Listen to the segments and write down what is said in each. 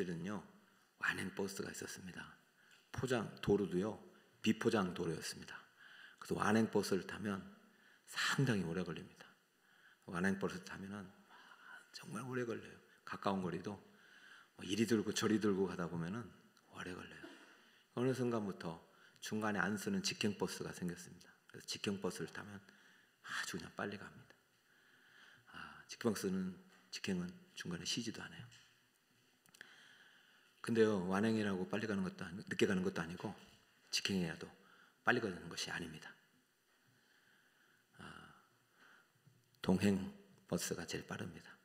때는요 완행 버스가 있었습니다. 포장 도로도요 비포장 도로였습니다. 그래서 완행 버스를 타면 상당히 오래 걸립니다. 완행 버스 타면은 정말 오래 걸려요. 가까운 거리도 이리 들고 저리 들고 가다 보면은 오래 걸려요. 어느 순간부터 중간에 안 쓰는 직행 버스가 생겼습니다. 그래서 직행 버스를 타면 아주 그냥 빨리 갑니다. 직행은 중간에 쉬지도 않아요. 근데요 완행이라고 빨리 가는 것도 늦게 가는 것도 아니고 직행이라도 빨리 가는 것이 아닙니다. 동행 버스가 제일 빠릅니다.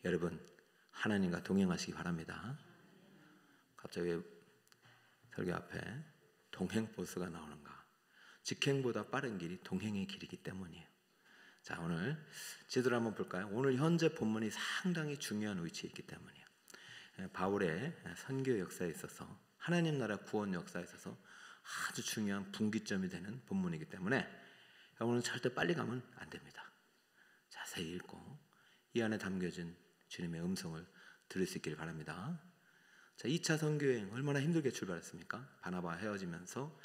여러분 하나님과 동행하시기 바랍니다. 갑자기 왜 설교 앞에 동행 버스가 나오는가? 직행보다 빠른 길이 동행의 길이기 때문이에요. 자, 오늘 제대로 한번 볼까요? 오늘 현재 본문이 상당히 중요한 위치에 있기 때문이에요. 바울의 선교 역사에 있어서 하나님 나라 구원 역사에 있어서 아주 중요한 분기점이 되는 본문이기 때문에 오늘 절대 빨리 가면 안 됩니다. 자세히 읽고 이 안에 담겨진 주님의 음성을 들을 수 있기를 바랍니다. 자, 2차 선교여행 얼마나 힘들게 출발했습니까? 바나바와 헤어지면서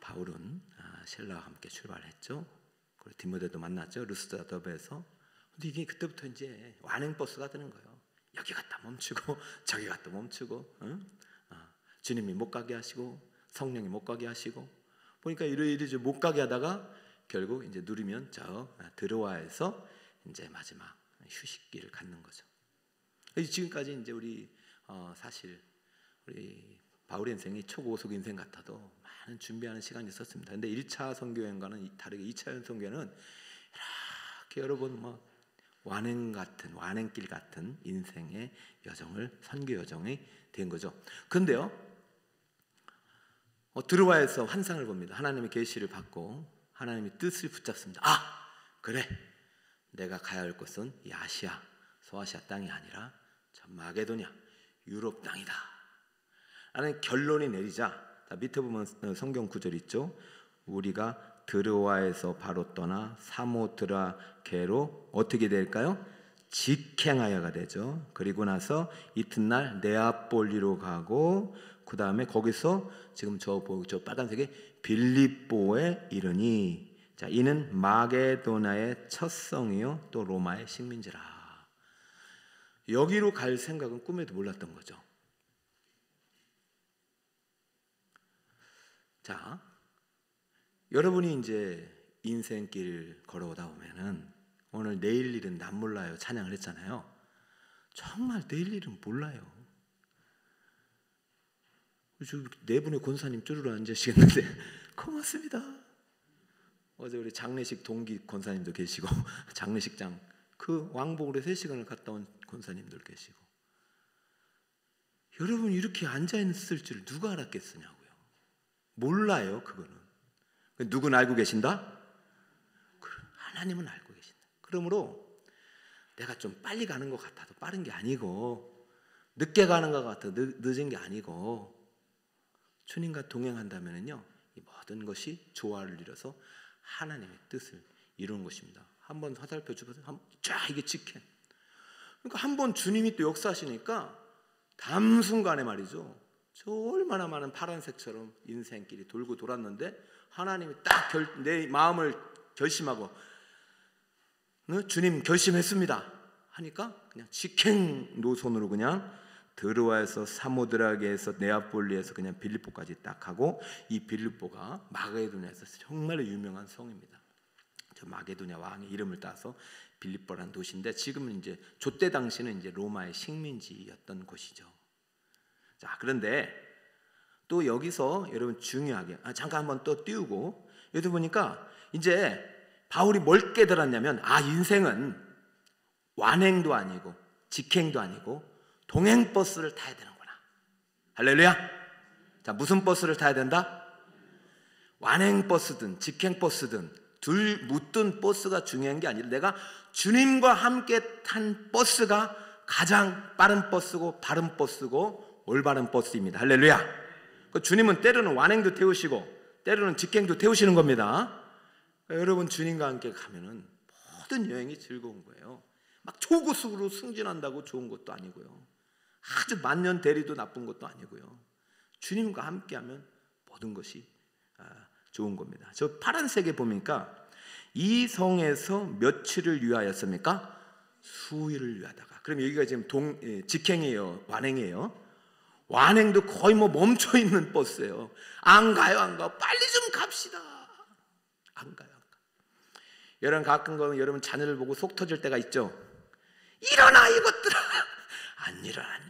바울은 실라와 함께 출발했죠. 그리고 디모데도 만났죠. 루스드라 더베에서. 근데 이게 그때부터 이제 완행 버스가 되는 거예요. 여기 갔다 멈추고 저기 갔다 멈추고, 주님이 못 가게 하시고 성령이 못 가게 하시고 보니까 이리 못 가게 하다가 결국 이제 누리면 저 드로아에서 이제 마지막 휴식기를 갖는 거죠. 지금까지 이제 우리 사실 우리 바울의 인생이 초고속 인생 같아도 많은 준비하는 시간이 있었습니다. 근데 1차 선교여행과는 다르게 2차 선교여행은 이렇게 여러분 완행길 같은 인생의 여정을 선교 여정이 된 거죠. 근데요 드로아에서 환상을 봅니다. 하나님의 계시를 받고 하나님의 뜻을 붙잡습니다. 그래, 내가 가야 할 곳은 이 아시아, 소아시아 땅이 아니라 저 마게도냐, 유럽 땅이다 라는 결론이 내리자, 밑에 보면 성경 구절 있죠. 우리가 드로아에서 바로 떠나 사모드라게로 어떻게 될까요? 직행하여가 되죠. 그리고 나서 이튿날 네아폴리로 가고 그 다음에 거기서 지금 저 빨간색이 빌립보에 이르니, 자, 이는 마게도나의 첫 성이요 또 로마의 식민지라. 여기로 갈 생각은 꿈에도 몰랐던 거죠. 자, 여러분이 이제 인생길 걸어오다 보면은 오늘 내일 일은 난 몰라요 찬양을 했잖아요. 정말 내일 일은 몰라요. 네 분의 권사님 쭈르르 앉으시겠는데 고맙습니다. 어제 우리 장례식 동기 권사님도 계시고 장례식장 그 왕복으로 3시간을 갔다 온 권사님들 계시고, 여러분 이렇게 앉아있을 줄 누가 알았겠으냐고요. 몰라요. 그거는 누구는 알고 계신다? 하나님은 알고 계신다. 그러므로 내가 좀 빨리 가는 것 같아도 빠른 게 아니고, 늦게 가는 것 같아도 늦은 게 아니고, 주님과 동행한다면요 이 모든 것이 조화를 이뤄서 하나님의 뜻을 이루는 것입니다. 한번 화살표 주면서 쫙 이게 직해. 그러니까 한번 주님이 또 역사하시니까 다음 순간에 말이죠, 저 얼마나 많은 파란색처럼 인생길이 돌고 돌았는데 하나님이 딱 내 마음을 결심하고 주님 결심했습니다 하니까 그냥 직행 노선으로 그냥 드로아에서 사모드라게에서 네아폴리에서 그냥 빌립보까지 딱 하고, 이 빌립보가 마게도냐에서 정말 유명한 성입니다. 저 마게도냐 왕의 이름을 따서 빌립보라는 도시인데 지금은 이제 저때 당시는 이제 로마의 식민지였던 곳이죠. 자, 그런데 또 여기서 여러분 중요하게 잠깐 한번 또 띄우고, 여기 보니까 이제 바울이 뭘 깨달았냐면 인생은 완행도 아니고 직행도 아니고 동행버스를 타야 되는구나. 할렐루야. 자, 무슨 버스를 타야 된다? 완행버스든 직행버스든 둘 묻든 버스가 중요한 게 아니라 내가 주님과 함께 탄 버스가 가장 빠른 버스고 바른 버스고 올바른 버스입니다. 할렐루야. 주님은 때로는 완행도 태우시고 때로는 직행도 태우시는 겁니다. 여러분 주님과 함께 가면은 모든 여행이 즐거운 거예요. 막 초고속으로 승진한다고 좋은 것도 아니고요. 아주 만년 대리도 나쁜 것도 아니고요. 주님과 함께하면 모든 것이 좋은 겁니다. 저 파란색에 보니까 이 성에서 며칠을 위하였습니까? 수일을 위하다가. 그럼 여기가 지금 직행이에요, 완행이에요? 완행도 거의 뭐 멈춰 있는 버스예요. 안 가요, 안 가. 빨리 좀 갑시다. 안 가요, 안 가. 여러분 가끔 여러분 자녀를 보고 속 터질 때가 있죠. 일어나 이것들아. 안 일어나.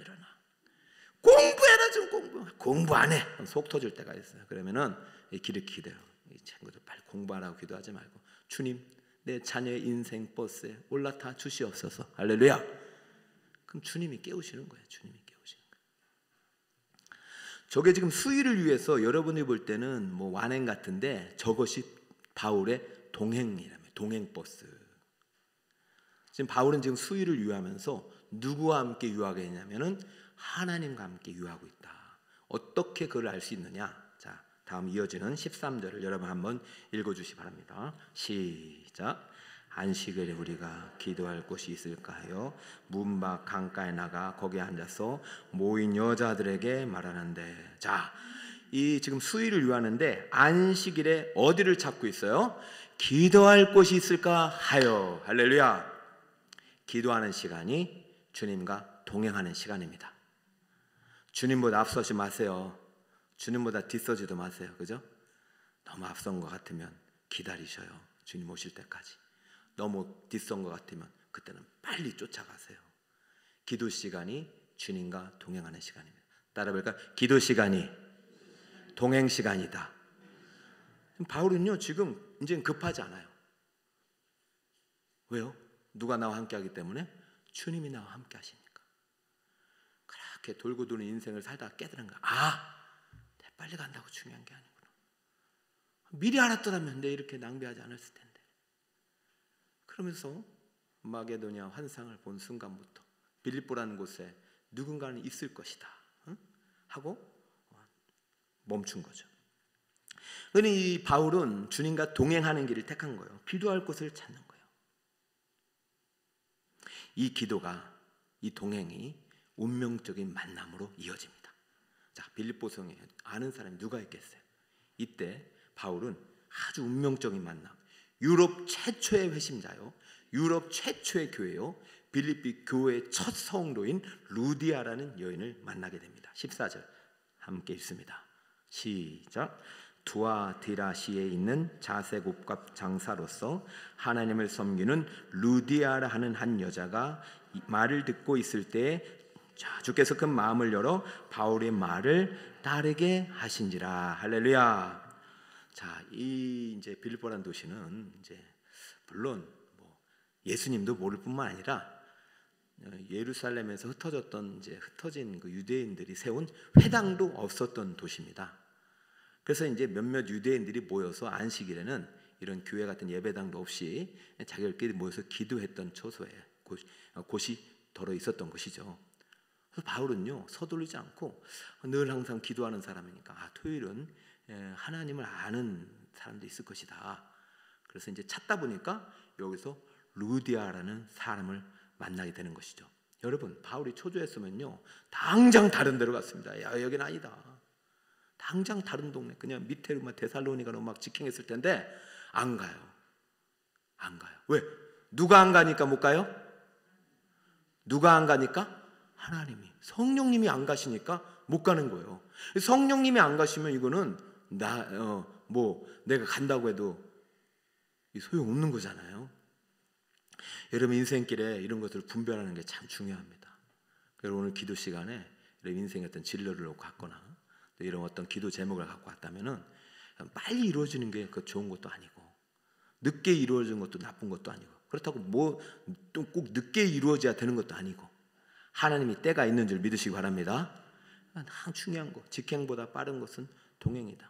공부해라 좀 공부 안 해. 속 터질 때가 있어요. 그러면은 길을 기대요. 이 친구들 빨리 공부하라고 기도하지 말고 주님 내 자녀의 인생 버스에 올라타 주시옵소서. 할렐루야. 그럼 주님이 깨우시는 거예요. 주님이 깨우시는 거예요. 저게 지금 수일을 위해서 여러분이 볼 때는 뭐 완행 같은데 저것이 바울의 동행이라며 동행 버스. 지금 바울은 지금 수일을 유하면서 누구와 함께 유하게 했냐면은 하나님과 함께 유하고 있다. 어떻게 그걸 알 수 있느냐? 자, 다음 이어지는 13절을 여러분 한번 읽어주시기 바랍니다. 시작. 안식일에 우리가 기도할 곳이 있을까요? 문 밖 강가에 나가 거기에 앉아서 모인 여자들에게 말하는데, 자, 이 지금 수일을 유하는데 안식일에 어디를 찾고 있어요? 기도할 곳이 있을까 하여. 할렐루야. 기도하는 시간이 주님과 동행하는 시간입니다. 주님보다 앞서지 마세요. 주님보다 뒤서지도 마세요. 그죠? 너무 앞선 것 같으면 기다리셔요. 주님 오실 때까지. 너무 뒤선 것 같으면 그때는 빨리 쫓아가세요. 기도 시간이 주님과 동행하는 시간입니다. 따라 볼까요? 기도 시간이 동행 시간이다. 바울은요 지금 이제 급하지 않아요. 왜요? 누가 나와 함께 하기 때문에? 주님이 나와 함께 하시니까. 그렇게 돌고 도는 인생을 살다가 깨달은 거야. 빨리 간다고 중요한 게 아니구나. 미리 알았더라면 내 이렇게 낭비하지 않았을 텐데. 그러면서 마게도냐 환상을 본 순간부터 빌립보라는 곳에 누군가는 있을 것이다 하고 멈춘 거죠. 그러니 이 바울은 주님과 동행하는 길을 택한 거예요. 기도할 곳을 찾는 거예요. 이 기도가, 이 동행이 운명적인 만남으로 이어집니다. 자, 빌립보성에 아는 사람이 누가 있겠어요? 이때 바울은 아주 운명적인 만남, 유럽 최초의 회심자요, 유럽 최초의 교회요, 빌립비 교회의 첫 성도인 루디아라는 여인을 만나게 됩니다. 14절 함께 읽습니다. 시작. 두아디라시에 있는 자색옷값 장사로서 하나님을 섬기는 루디아라 하는 한 여자가 말을 듣고 있을 때, 자, 주께서 그 마음을 열어 바울의 말을 따르게 하신지라. 할렐루야. 자, 이 이제 빌립보라는 도시는 이제 물론 뭐 예수님도 모를 뿐만 아니라 예루살렘에서 흩어진 그 유대인들이 세운 회당도 없었던 도시입니다. 그래서 이제 몇몇 유대인들이 모여서 안식일에는 이런 교회 같은 예배당도 없이 자기들끼리 모여서 기도했던 처소에 곳이 더러 있었던 것이죠. 그래서 바울은요 서두르지 않고 늘 항상 기도하는 사람이니까 토요일은 하나님을 아는 사람도 있을 것이다. 그래서 이제 찾다 보니까 여기서 루디아라는 사람을 만나게 되는 것이죠. 여러분, 바울이 초조했으면요 당장 다른 데로 갔습니다. 야, 여긴 아니다. 당장 다른 동네, 그냥 밑에 데살로니가로 막 직행했을 텐데 안 가요. 왜? 누가 안 가니까 못 가요? 누가 안 가니까? 하나님이, 성령님이 안 가시니까 못 가는 거예요. 성령님이 안 가시면 이거는 내가 간다고 해도 소용없는 거잖아요. 여러분 인생길에 이런 것들을 분별하는 게 참 중요합니다. 그래서 오늘 기도 시간에 이런 인생의 어떤 진로를 놓고 갔거나 또 이런 어떤 기도 제목을 갖고 왔다면은 빨리 이루어지는 게 그 좋은 것도 아니고 늦게 이루어지는 것도 나쁜 것도 아니고 그렇다고 뭐 또 꼭 늦게 이루어져야 되는 것도 아니고 하나님이 때가 있는 줄 믿으시기 바랍니다. 가장 중요한 거, 직행보다 빠른 것은 동행이다.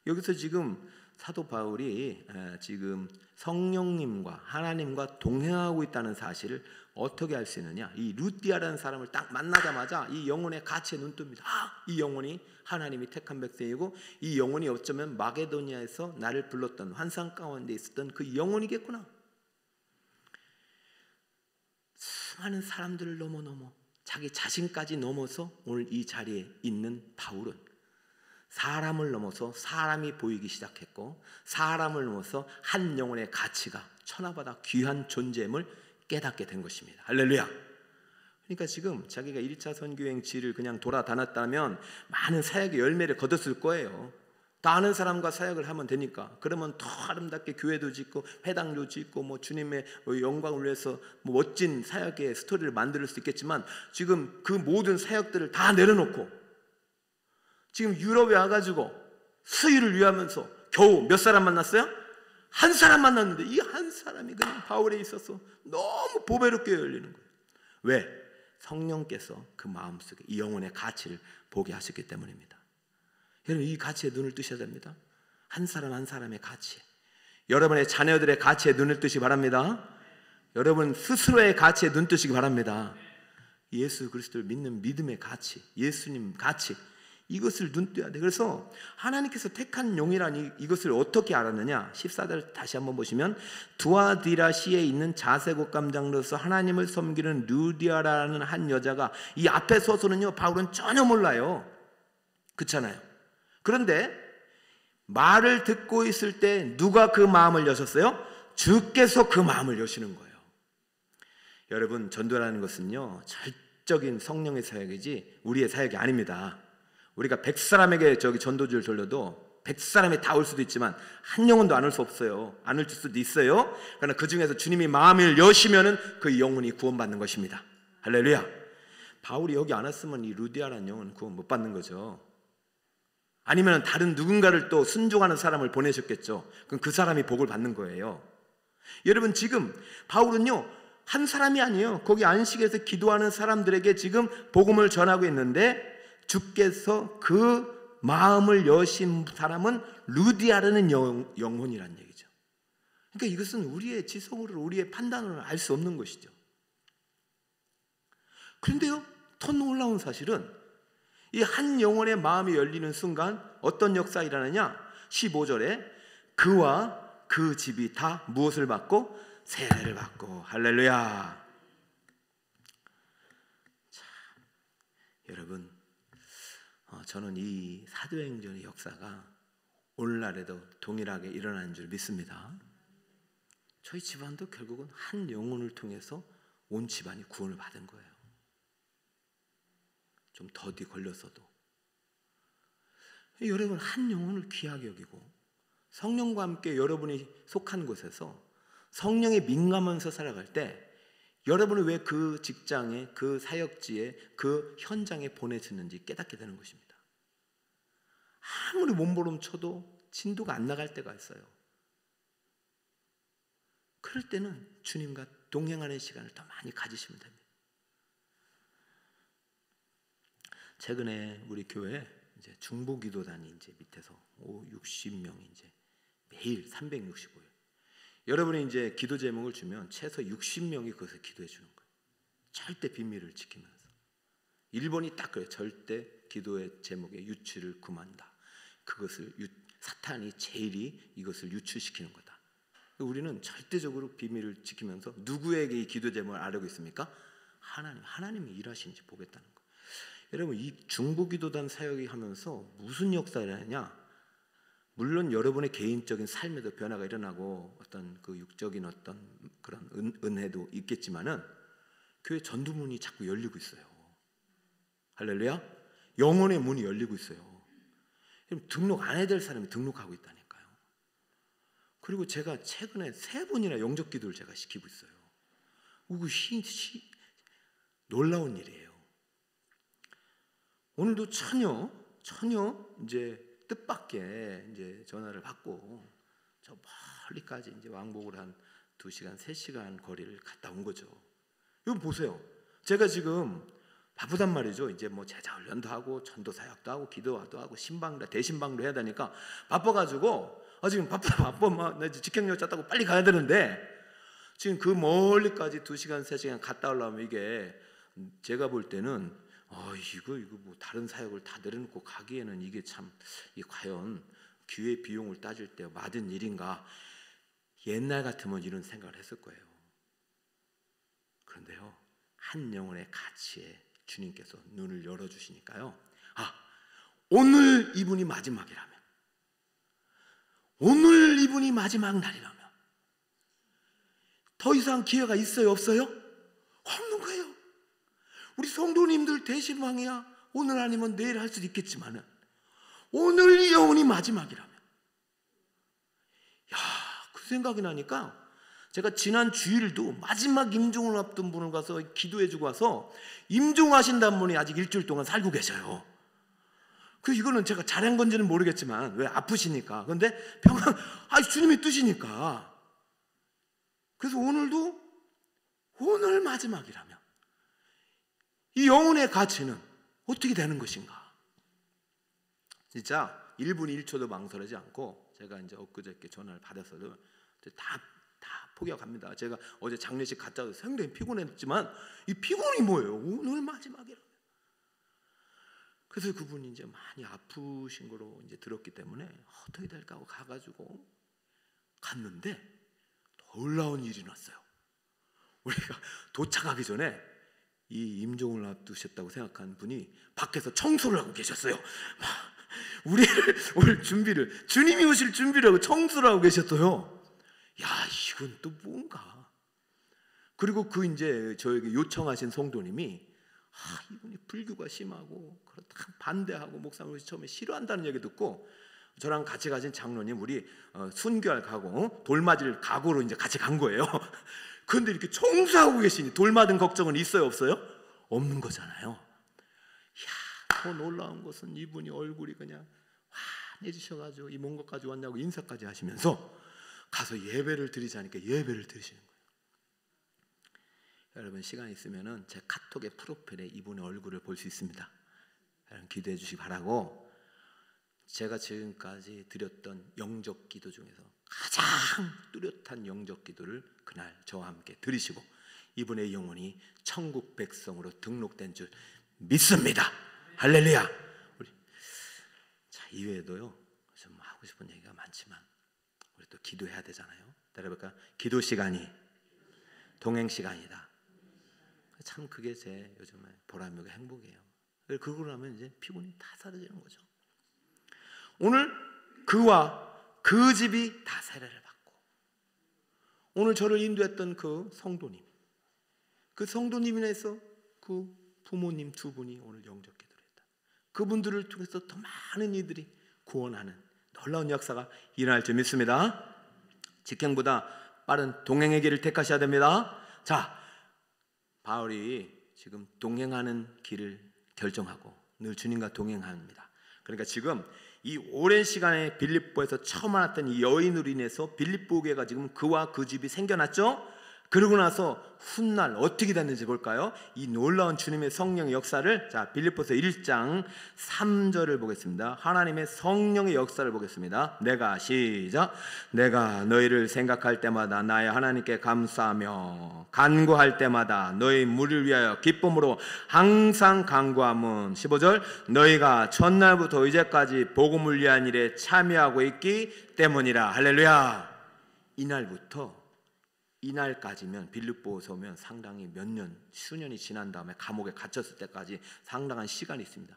여기서 지금 사도 바울이 지금 성령님과 하나님과 동행하고 있다는 사실을 어떻게 알 수 있느냐? 이 루디아라는 사람을 딱 만나자마자 이 영혼의 가치에 눈 뜹니다. 이 영혼이 하나님이 택한 백성이고 이 영혼이 어쩌면 마게도니아에서 나를 불렀던 환상 가운데 있었던 그 영혼이겠구나. 수많은 사람들을 넘어 자기 자신까지 넘어서 오늘 이 자리에 있는 바울은 사람을 넘어서 사람이 보이기 시작했고, 사람을 넘어서 한 영혼의 가치가 천하보다 귀한 존재임을 깨닫게 된 것입니다. 할렐루야. 그러니까 지금 자기가 1차 선교행지를 그냥 돌아다녔다면 많은 사역의 열매를 거뒀을 거예요. 더 아는 사람과 사역을 하면 되니까. 그러면 더 아름답게 교회도 짓고 회당도 짓고 뭐 주님의 영광을 위해서 뭐 멋진 사역의 스토리를 만들 수 있겠지만, 지금 그 모든 사역들을 다 내려놓고 지금 유럽에 와가지고 수유를 위하면서 겨우 몇 사람 만났어요? 한 사람 만났는데 이 한 사람이 그냥 바울에 있어서 너무 보배롭게 열리는 거예요. 왜? 성령께서 그 마음속에 이 영혼의 가치를 보게 하셨기 때문입니다. 여러분, 이 가치에 눈을 뜨셔야 됩니다. 한 사람 한 사람의 가치, 여러분의 자녀들의 가치에 눈을 뜨시기 바랍니다. 여러분 스스로의 가치에 눈 뜨시기 바랍니다. 예수 그리스도를 믿는 믿음의 가치, 예수님 가치, 이것을 눈뜨야 돼. 그래서 하나님께서 택한 용이라니 이것을 어떻게 알았느냐? 14절 다시 한번 보시면, 두아디라시에 있는 자세곡감 장로로서 하나님을 섬기는 루디아라는 한 여자가, 이 앞에 서서는요 바울은 전혀 몰라요. 그렇잖아요. 그런데 말을 듣고 있을 때 누가 그 마음을 여셨어요? 주께서 그 마음을 여시는 거예요. 여러분, 전도라는 것은요 절적인 성령의 사역이지 우리의 사역이 아닙니다. 우리가 100사람에게 전도지를 돌려도 100사람이 다 올 수도 있지만 한 영혼도 안 올 수 없어요. 안 올 수도 있어요. 그러나 그 중에서 주님이 마음을 여시면은 그 영혼이 구원받는 것입니다. 할렐루야. 바울이 여기 안 왔으면 이 루디아라는 영혼은 구원 못 받는 거죠. 아니면 다른 누군가를 또 순종하는 사람을 보내셨겠죠. 그럼 그 사람이 복을 받는 거예요. 여러분, 지금 바울은요 한 사람이 아니에요. 거기 안식에서 기도하는 사람들에게 지금 복음을 전하고 있는데, 주께서 그 마음을 여신 사람은 루디아라는 영혼이라는 얘기죠. 그러니까 이것은 우리의 지성으로, 우리의 판단으로 알 수 없는 것이죠. 그런데요, 더 놀라운 사실은 이 한 영혼의 마음이 열리는 순간 어떤 역사 일어나냐? 15절에 그와 그 집이 다 무엇을 받고? 세례를 받고. 할렐루야. 자, 여러분, 저는 이 사도행전의 역사가 오늘날에도 동일하게 일어나는 줄 믿습니다. 저희 집안도 결국은 한 영혼을 통해서 온 집안이 구원을 받은 거예요. 좀 더디 걸렸어도. 여러분, 한 영혼을 귀하게 여기고 성령과 함께 여러분이 속한 곳에서 성령에 민감하면서 살아갈 때, 여러분을 왜 그 직장에, 그 사역지에, 그 현장에 보내졌는지 깨닫게 되는 것입니다. 아무리 몸부림 쳐도 진도가 안 나갈 때가 있어요. 그럴 때는 주님과 동행하는 시간을 더 많이 가지시면 됩니다. 최근에 우리 교회 이제 중보기도단이 이제 밑에서 60명이 이제 매일 365일. 여러분이 이제 기도 제목을 주면 최소 60명이 그것을 기도해 주는 거예요. 절대 비밀을 지키면서. 일본이 딱 그래요. 절대 기도의 제목에 유추를 금한다. 그것을 사탄이 제일이 이것을 유추시키는 거다. 우리는 절대적으로 비밀을 지키면서 누구에게 이 기도 제목을 알고 있습니까? 하나님이 일하시는지 보겠다는 거예요. 여러분, 이 중보기도단 사역이 하면서 무슨 역사를 하냐? 물론 여러분의 개인적인 삶에도 변화가 일어나고 어떤 그 육적인 어떤 그런 은혜도 있겠지만은 교회 전두문이 자꾸 열리고 있어요. 할렐루야. 영혼의 문이 열리고 있어요. 등록 안 해야 될 사람이 등록하고 있다니까요. 그리고 제가 최근에 3번이나 영접 기도를 제가 시키고 있어요. 이거 놀라운 일이에요. 오늘도 처녀 이제 뜻밖의 이제 전화를 받고 저 멀리까지 이제 왕복을 한 2시간, 3시간 거리를 갔다 온 거죠. 이거 보세요. 제가 지금 바쁘단 말이죠. 이제 뭐 제자 훈련도 하고 전도 사역도 하고 기도도 하고 신방도 대신방도 해야 되니까 바빠가지고 지금 바빠 나 이제 직행열차 타고 빨리 가야 되는데 지금 그 멀리까지 2시간, 3시간 갔다 오려면 이게 제가 볼 때는 이거 뭐 다른 사역을 다 내려놓고 가기에는 이게 참 과연 기회 비용을 따질 때 맞은 일인가? 옛날 같으면 이런 생각을 했을 거예요. 그런데요, 한 영혼의 가치에 주님께서 눈을 열어주시니까요, 오늘 이분이 마지막이라면, 오늘 이분이 마지막 날이라면 더 이상 기회가 있어요, 없어요? 없는 거예요. 우리 성도님들 대신왕이야 오늘 아니면 내일 할 수도 있겠지만 오늘 이 영혼이 마지막이라면, 그 생각이 나니까 제가 지난 주일도 마지막 임종을 앞둔 분을 가서 기도해주고 와서 임종하신다는 분이 아직 일주일 동안 살고 계셔요. 이거는 제가 잘한 건지는 모르겠지만, 왜 아프시니까. 그런데 평강, 주님의 뜻이니까. 그래서 오늘도 오늘 마지막이라면 이 영혼의 가치는 어떻게 되는 것인가? 진짜 1분 1초도 망설이지 않고, 제가 이제 엊그저께 전화를 받았어도 다 포기합니다. 제가 어제 장례식 갔다 와서 상당히 피곤했지만 이 피곤이 뭐예요? 오늘 마지막이라. 그래서 그분이 이제 많이 아프신 거로 이제 들었기 때문에 어떻게 될까 하고 가가지고 갔는데 놀라운 일이 났어요. 우리가 도착하기 전에 이 임종을 앞두셨다고 생각한 분이 밖에서 청소를 하고 계셨어요. 우리를 오늘 준비를, 주님이 오실 준비를 하고 청소를 하고 계셨어요. 이건 또 뭔가. 그리고 이제 저에게 요청하신 성도님이 이분이 불교가 심하고 그렇다 반대하고 목사님이 처음에 싫어한다는 얘기 듣고 저랑 같이 가신 장로님, 우리 순교할 각오, 돌 맞을 각오로 이제 같이 간 거예요. 그런데 이렇게 청소하고 계시니 돌 맞은 걱정은 있어요, 없어요? 없는 거잖아요. 더 놀라운 것은 이분이 얼굴이 그냥 환해지셔가지고 이 뭔 것까지 왔냐고 인사까지 하시면서 가서 예배를 드리자니까 예배를 드리시는 거예요. 여러분, 시간 있으면은 제 카톡의 프로필에 이분의 얼굴을 볼 수 있습니다. 여러분 기도해 주시기 바라고, 제가 지금까지 드렸던 영적 기도 중에서 가장 뚜렷한 영적 기도를 그날 저와 함께 드리시고 이분의 영혼이 천국 백성으로 등록된 줄 믿습니다. 할렐루야. 이외에도요 좀 하고 싶은 얘기가 많지만 우리 또 기도해야 되잖아요. 따라볼까? 기도 시간이 동행 시간이다. 참 그게 제 요즘에 보람이고 행복이에요. 그러고 나면 이제 피곤이 다 사라지는 거죠. 오늘 그와 그 집이 다 세례를 받고, 오늘 저를 인도했던 그 성도님, 그 성도님 인해서 그 부모님 두 분이 오늘 영적 기도를 했다. 그분들을 통해서 더 많은 이들이 구원하는 놀라운 역사가 일어날 줄 믿습니다. 직행보다 빠른 동행의 길을 택하셔야 됩니다. 자, 바울이 지금 동행하는 길을 결정하고 늘 주님과 동행합니다. 그러니까 지금 이 오랜 시간에 빌립보에서 처음 만났던 이 여인으로 인해서 빌립보 교회가 지금 그와 그 집이 생겨났죠. 그러고 나서 훗날 어떻게 됐는지 볼까요? 이 놀라운 주님의 성령의 역사를, 자, 빌립보서 1장 3절을 보겠습니다. 하나님의 성령의 역사를 보겠습니다. 시작. 내가 너희를 생각할 때마다 나의 하나님께 감사하며 간구할 때마다 너희 무리를 위하여 기쁨으로 항상 간구함은, 15절, 너희가 첫날부터 이제까지 복음을 위한 일에 참여하고 있기 때문이라. 할렐루야. 이날부터 이날까지면, 빌립보서면 상당히 몇 년, 수년이 지난 다음에 감옥에 갇혔을 때까지 상당한 시간이 있습니다.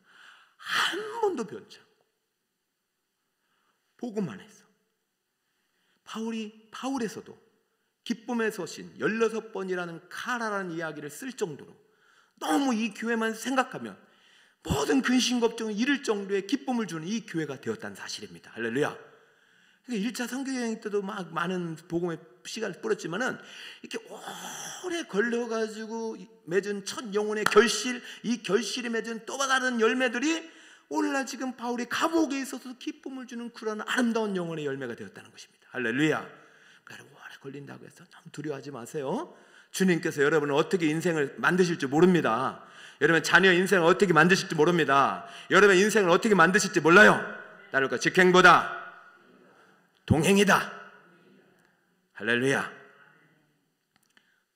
한 번도 변치 않고 보고만 했어. 바울에서도 기쁨의 서신 16번이라는 카라라는 이야기를 쓸 정도로 너무 이 교회만 생각하면 모든 근심 걱정을 잃을 정도의 기쁨을 주는 이 교회가 되었다는 사실입니다. 할렐루야. 1차 선교여행 때도 막 많은 복음의 시간을 뿌렸지만은 이렇게 오래 걸려가지고 맺은 첫 영혼의 결실, 이 결실이 맺은 또 다른 열매들이 오늘날 지금 바울이 감옥에 있어서 기쁨을 주는 그런 아름다운 영혼의 열매가 되었다는 것입니다. 할렐루야. 그러니까 오래 걸린다고 해서 너무 두려워하지 마세요. 주님께서 여러분을 어떻게 인생을 만드실지 모릅니다. 여러분 자녀 인생을 어떻게 만드실지 모릅니다. 여러분 인생을 어떻게 만드실지 몰라요. 따를까? 직행보다 동행이다. 할렐루야.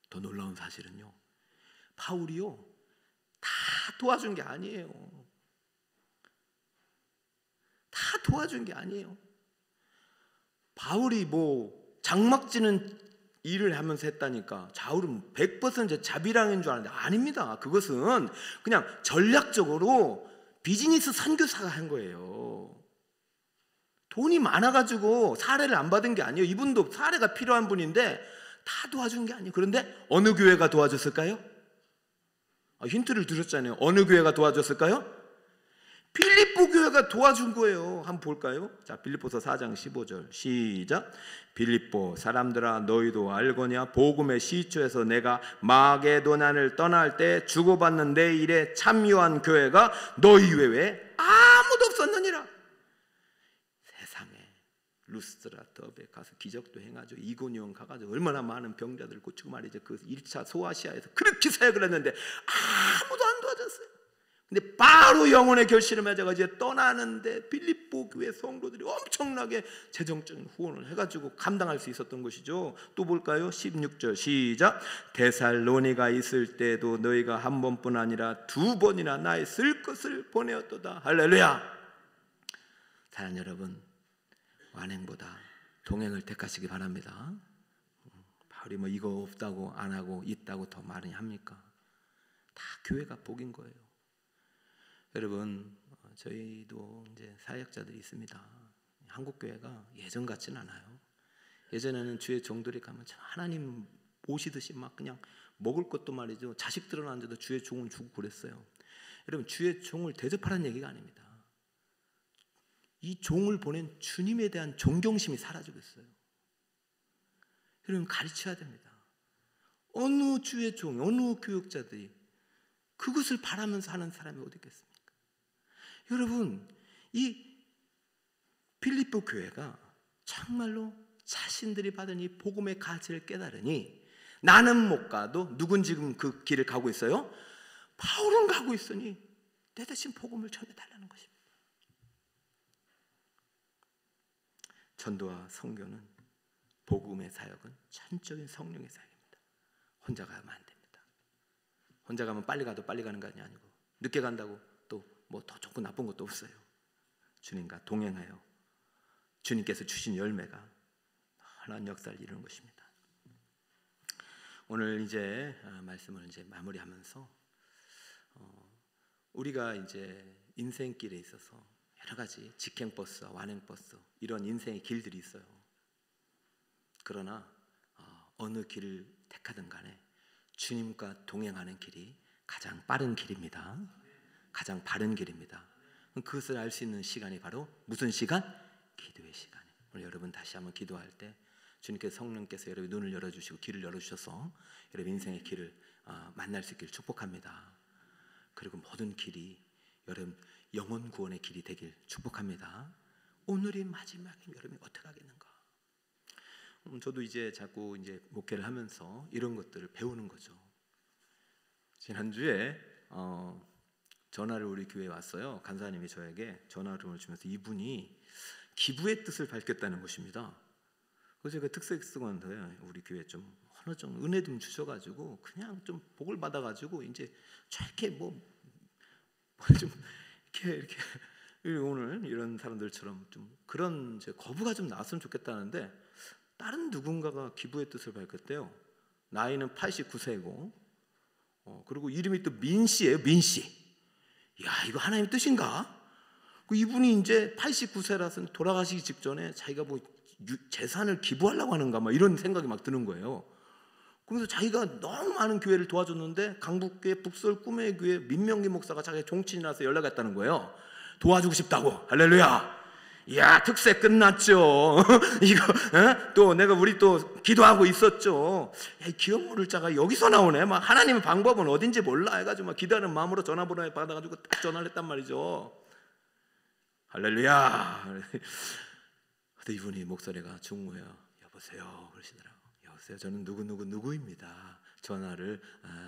더 놀라운 사실은요, 바울이요 다 도와준 게 아니에요. 다 도와준 게 아니에요. 바울이 뭐 장막 지는 일을 하면서 했다니까. 자울은 100% 자비랑인 줄 알았는데 아닙니다. 그것은 그냥 전략적으로 비즈니스 선교사가 한 거예요. 돈이 많아가지고 사례를 안 받은 게 아니에요. 이분도 사례가 필요한 분인데 다 도와준 게 아니에요. 그런데 어느 교회가 도와줬을까요? 힌트를 드렸잖아요. 어느 교회가 도와줬을까요? 빌립보 교회가 도와준 거예요. 한번 볼까요? 자, 빌립보서 4장 15절 시작. 빌립보 사람들아, 너희도 알거냐? 복음의 시초에서 내가 마게도냐를 떠날 때 주고받는 내 일에 참여한 교회가 너희 외에 아무도 없었느니라. 세상에 루스드라 더베 가서 기적도 행하죠. 이고니온 가가지고 얼마나 많은 병자들을 고치고 말이죠. 그 1차 소아시아에서 그렇게 사역을 했는데 아무도 안 도와줬어요. 근데 바로 영혼의 결실을 맺어가지고 떠나는데 빌립보 교회 성도들이 엄청나게 재정적인 후원을 해가지고 감당할 수 있었던 것이죠. 또 볼까요? 16절 시작. 데살로니가 있을 때도 너희가 한 번뿐 아니라 두 번이나 나의 쓸 것을 보내었도다. 할렐루야. 사랑하는 여러분, 완행보다 동행을 택하시기 바랍니다. 바울이 뭐 이거 없다고 안 하고 있다고 더 많이 합니까? 다 교회가 복인 거예요. 여러분, 저희도 이제 사역자들이 있습니다. 한국 교회가 예전 같진 않아요. 예전에는 주의 종들이 가면 하나님 모시듯이 막 그냥 먹을 것도 말이죠. 자식들은 앉아도 주의 종을 주고 그랬어요. 여러분, 주의 종을 대접하라는 얘기가 아닙니다. 이 종을 보낸 주님에 대한 존경심이 사라지고 있어요. 여러분, 가르쳐야 됩니다. 어느 주의 종, 어느 교육자들이 그것을 바라면서 하는 사람이 어디 있겠습니까? 여러분, 이 빌립보 교회가 정말로 자신들이 받은 이 복음의 가치를 깨달으니 나는 못 가도 누군 지금 그 길을 가고 있어요? 바울은 가고 있으니 내 대신 복음을 전해달라는 것입니다. 전도와 선교는, 복음의 사역은 전적인 성령의 사역입니다. 혼자 가면 안 됩니다. 혼자 가면 빨리 가도 빨리 가는 거 아니고 늦게 간다고 또 뭐 더 좋고 나쁜 것도 없어요. 주님과 동행하여 주님께서 주신 열매가 환한 역사를 이루는 것입니다. 오늘 이제 말씀을 이제 마무리하면서 우리가 이제 인생길에 있어서 여러 가지 직행버스와 완행버스 이런 인생의 길들이 있어요. 그러나 어느 길을 택하든 간에 주님과 동행하는 길이 가장 빠른 길입니다. 가장 바른 길입니다. 그것을 알 수 있는 시간이 바로 무슨 시간? 기도의 시간이에요. 오늘 여러분 다시 한번 기도할 때 주님께서 성령께서 여러분의 눈을 열어주시고 길을 열어주셔서 여러분 인생의 길을 만날 수 있기를 축복합니다. 그리고 모든 길이 여러분 영혼 구원의 길이 되길 축복합니다. 오늘이 마지막이면 여러분이 어떻게 하겠는가? 저도 이제 자꾸 이제 목회를 하면서 이런 것들을 배우는 거죠. 지난주에 전화를 우리 교회에 왔어요. 간사님이 저에게 전화를 주면서 이분이 기부의 뜻을 밝혔다는 것입니다. 그래서 제가 특색스건데 우리 교회 좀 어느 정도 은혜 좀 주셔가지고 그냥 좀 복을 받아가지고 이제 저렇게 좀 이렇게 오늘 이런 사람들처럼 좀 그런 이제 거부가 좀 나왔으면 좋겠다는데 다른 누군가가 기부의 뜻을 밝혔대요. 나이는 89세고 그리고 이름이 또 민씨예요. 민씨. 야, 이거 하나님 뜻인가? 이분이 이제 89세라서 돌아가시기 직전에 자기가 뭐 재산을 기부하려고 하는가 막 이런 생각이 막 드는 거예요. 그래서 자기가 너무 많은 교회를 도와줬는데 강북교회 북서울 꿈의 교회 민명기 목사가 자기 종친이라서 연락했다는 거예요. 도와주고 싶다고. 할렐루야. 이야, 특세 끝났죠. 이거 또 내가 우리 또 기도하고 있었죠. 야, 이 기업 모를 자가 여기서 나오네. 막 하나님의 방법은 어딘지 몰라 해가지고 막 기도하는 마음으로 전화번호 받아가지고 딱 전화를 했단 말이죠. 할렐루야. 근데 이분이 목소리가 중후해요. 여보세요 그러시더라고. 여보세요, 저는 누구입니다. 전화를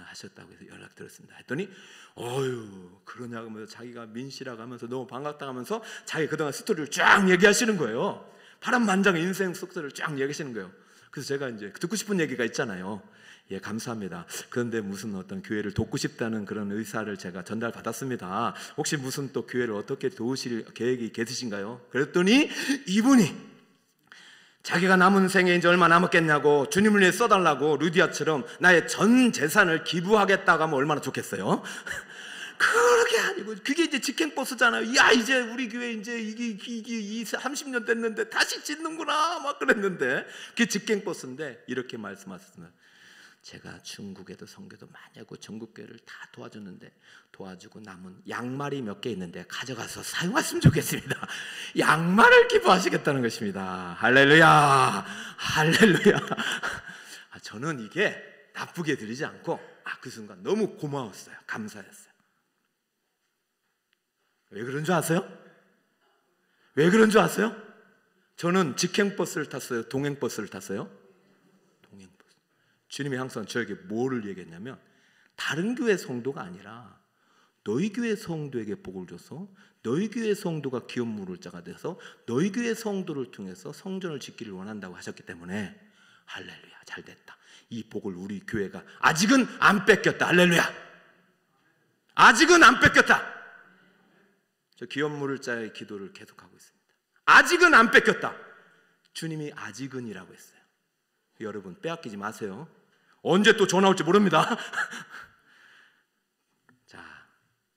하셨다고 해서 연락 드렸습니다. 했더니 어휴 그러냐고 하면서 자기가 민씨라고 하면서 너무 반갑다 하면서 자기 그동안 스토리를 쫙 얘기하시는 거예요. 파란만장의 인생 속설을 쫙 얘기하시는 거예요. 그래서 제가 이제 듣고 싶은 얘기가 있잖아요. 예, 감사합니다. 그런데 무슨 어떤 교회를 돕고 싶다는 그런 의사를 제가 전달받았습니다. 혹시 무슨 또 교회를 어떻게 도우실 계획이 계시신가요? 그랬더니 이분이 자기가 남은 생에 이제 얼마 남았겠냐고 주님을 위해 써달라고 루디아처럼 나의 전 재산을 기부하겠다고 하면 얼마나 좋겠어요? 그렇게 아니고 그게 이제 직행버스잖아요. 야, 이제 우리 교회 이제 이게 30년 됐는데 다시 짓는구나 막 그랬는데 그게 직행버스인데 이렇게 말씀하셨습니다. 제가 중국에도 선교도 많이 하고 전국교회를 다 도와줬는데 도와주고 남은 양말이 몇 개 있는데 가져가서 사용했으면 좋겠습니다. 양말을 기부하시겠다는 것입니다. 할렐루야, 할렐루야. 저는 이게 나쁘게 들리지 않고 그 순간 너무 고마웠어요. 감사했어요. 왜 그런 줄 아세요? 왜 그런 줄 아세요? 저는 직행버스를 탔어요? 동행버스를 탔어요? 동행버스. 주님이 항상 저에게 뭐를 얘기했냐면 다른 교회 성도가 아니라 너희 교회 성도에게 복을 줘서 너희 교회 성도가 기업 물을 자가 돼서 너희 교회 성도를 통해서 성전을 짓기를 원한다고 하셨기 때문에 할렐루야, 잘됐다. 이 복을 우리 교회가 아직은 안 뺏겼다. 할렐루야, 아직은 안 뺏겼다. 저 기업 물을 자의 기도를 계속하고 있습니다. 아직은 안 뺏겼다. 주님이 아직은이라고 했어요. 여러분 빼앗기지 마세요. 언제 또 전화 올지 모릅니다. 자,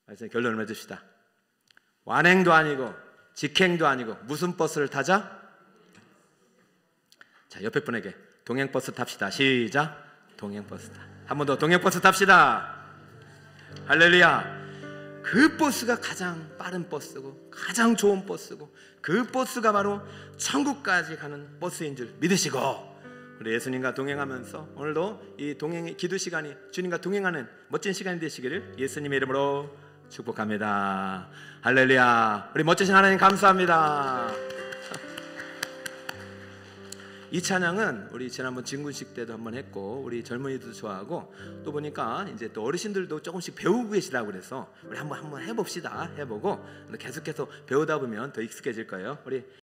그래서 결론을 맺읍시다. 완행도 아니고 직행도 아니고 무슨 버스를 타자? 자, 옆에 분에게 동행버스 탑시다. 시작. 동행버스 타. 한 번 더 동행버스 탑시다. 할렐루야. 그 버스가 가장 빠른 버스고 가장 좋은 버스고 그 버스가 바로 천국까지 가는 버스인 줄 믿으시고 우리 예수님과 동행하면서 오늘도 이 동행의 기도 시간이 주님과 동행하는 멋진 시간이 되시기를 예수님의 이름으로 축복합니다. 할렐루야. 우리 멋지신 하나님 감사합니다. 이 찬양은 우리 지난번 진군식 때도 한번 했고 우리 젊은이들도 좋아하고 또 보니까 이제 또 어르신들도 조금씩 배우고 계시다고 그래서 우리 한번 해봅시다. 해보고 계속해서 배우다 보면 더 익숙해질 거예요. 우리